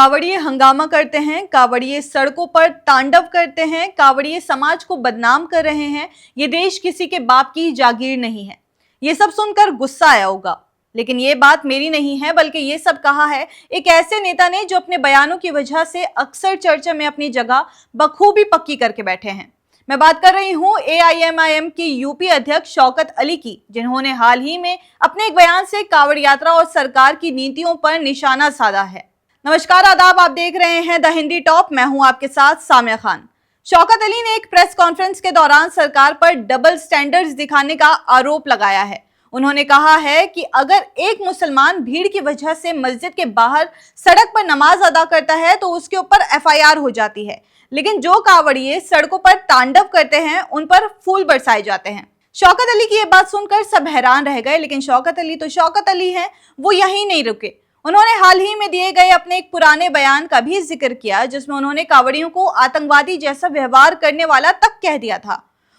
कांवड़िए हंगामा करते हैं, कांवड़िए सड़कों पर तांडव करते हैं, कांवड़िए समाज को बदनाम कर रहे हैं। ये देश किसी के बाप की जागीर नहीं है। ये सब सुनकर गुस्सा आया होगा, लेकिन ये बात मेरी नहीं है, बल्कि ये सब कहा है एक ऐसे नेता ने जो अपने बयानों की वजह से अक्सर चर्चा में अपनी जगह बखूबी पक्की करके बैठे हैं। मैं बात कर रही हूं AIMIM की यूपी अध्यक्ष शौकत अली की, जिन्होंने हाल ही में अपने एक बयान से कांवड़ यात्रा और सरकार की नीतियों पर निशाना साधा है। नमस्कार, आदाब, आप देख रहे हैं द हिंदी टॉप। मैं हूं आपके साथ सामिया खान। शौकत अली ने एक प्रेस कॉन्फ्रेंस के दौरान सरकार पर डबल स्टैंडर्ड्स दिखाने का आरोप लगाया है। उन्होंने कहा है कि अगर एक मुसलमान भीड़ की वजह से मस्जिद के बाहर सड़क पर नमाज अदा करता है तो उसके ऊपर FIR हो जाती है, लेकिन जो कांवड़िए सड़कों पर तांडव करते हैं उन पर फूल बरसाए जाते हैं। शौकत अली की यह बात सुनकर सब हैरान रह गए, लेकिन शौकत अली तो शौकत अली हैं, वो यहीं नहीं रुके। उन्होंने हाल ही में दिए गए अपने एक पुराने बयान का भी जिक्र किया, जिसमें उन्होंने कांवड़ियों को आतंकवादी जैसा व्यवहार करने वाला तक कह दिया था।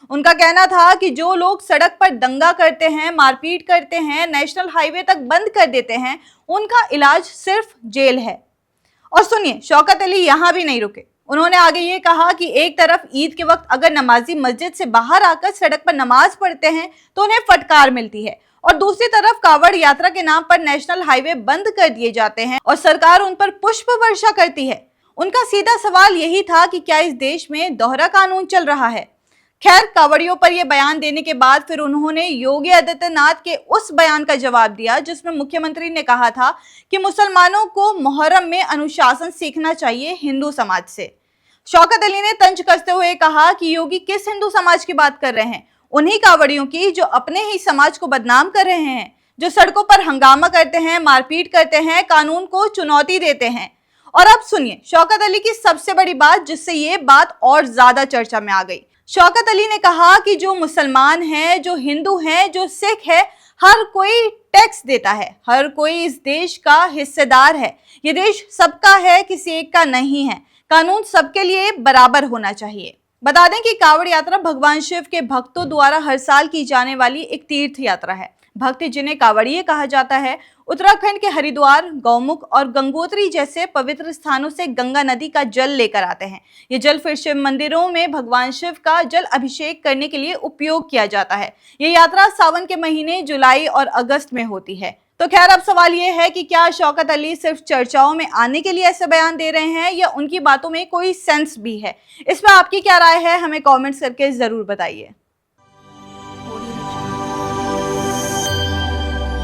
उनका कहना था कि जो लोग सड़क पर दंगा करते हैं, मारपीट करते हैं, नेशनल हाईवे तक बंद कर देते हैं, उनका इलाज सिर्फ जेल है। और सुनिए, शौकत अली यहां भी नहीं रुके। उन्होंने आगे ये कहा कि एक तरफ ईद के वक्त अगर नमाजी मस्जिद से बाहर आकर सड़क पर नमाज पढ़ते हैं तो उन्हें फटकार मिलती है, और दूसरी तरफ कांवड़ यात्रा के नाम पर नेशनल हाईवे बंद कर दिए जाते हैं और सरकार उन पर पुष्प वर्षा करती है। उनका सीधा सवाल यही था कि क्या इस देश में दोहरा कानून चल रहा है। खैर, कांवड़ियों पर यह बयान देने के बाद फिर उन्होंने योगी आदित्यनाथ के उस बयान का जवाब दिया जिसमें मुख्यमंत्री ने कहा था कि मुसलमानों को मुहर्रम में अनुशासन सीखना चाहिए हिंदू समाज से। शौकत अली ने तंज कसते हुए कहा कि योगी किस हिंदू समाज की बात कर रहे हैं? उन्हीं कांवड़ियों की जो अपने ही समाज को बदनाम कर रहे हैं, जो सड़कों पर हंगामा करते हैं, मारपीट करते हैं, कानून को चुनौती देते हैं। और अब सुनिए शौकत अली की सबसे बड़ी बात, जिससे ये बात और ज्यादा चर्चा में आ गई। शौकत अली ने कहा कि जो मुसलमान है, जो हिंदू है, जो सिख है, हर कोई टैक्स देता है, हर कोई इस देश का हिस्सेदार है। ये देश सबका है, किसी एक का नहीं है। कानून सबके लिए बराबर होना चाहिए। बता दें कि कांवड़ यात्रा भगवान शिव के भक्तों द्वारा हर साल की जाने वाली एक तीर्थ यात्रा है। भक्त जिन्हें कांवड़िए कहा जाता है, उत्तराखंड के हरिद्वार, गौमुख और गंगोत्री जैसे पवित्र स्थानों से गंगा नदी का जल लेकर आते हैं। ये जल फिर शिव मंदिरों में भगवान शिव का जल अभिषेक करने के लिए उपयोग किया जाता है। ये यात्रा सावन के महीने जुलाई और अगस्त में होती है। तो खैर, अब सवाल ये है कि क्या शौकत अली सिर्फ चर्चाओं में आने के लिए ऐसे बयान दे रहे हैं या उनकी बातों में कोई सेंस भी है? इसमें आपकी क्या राय है? हमें कमेंट्स करके जरूर बताइए।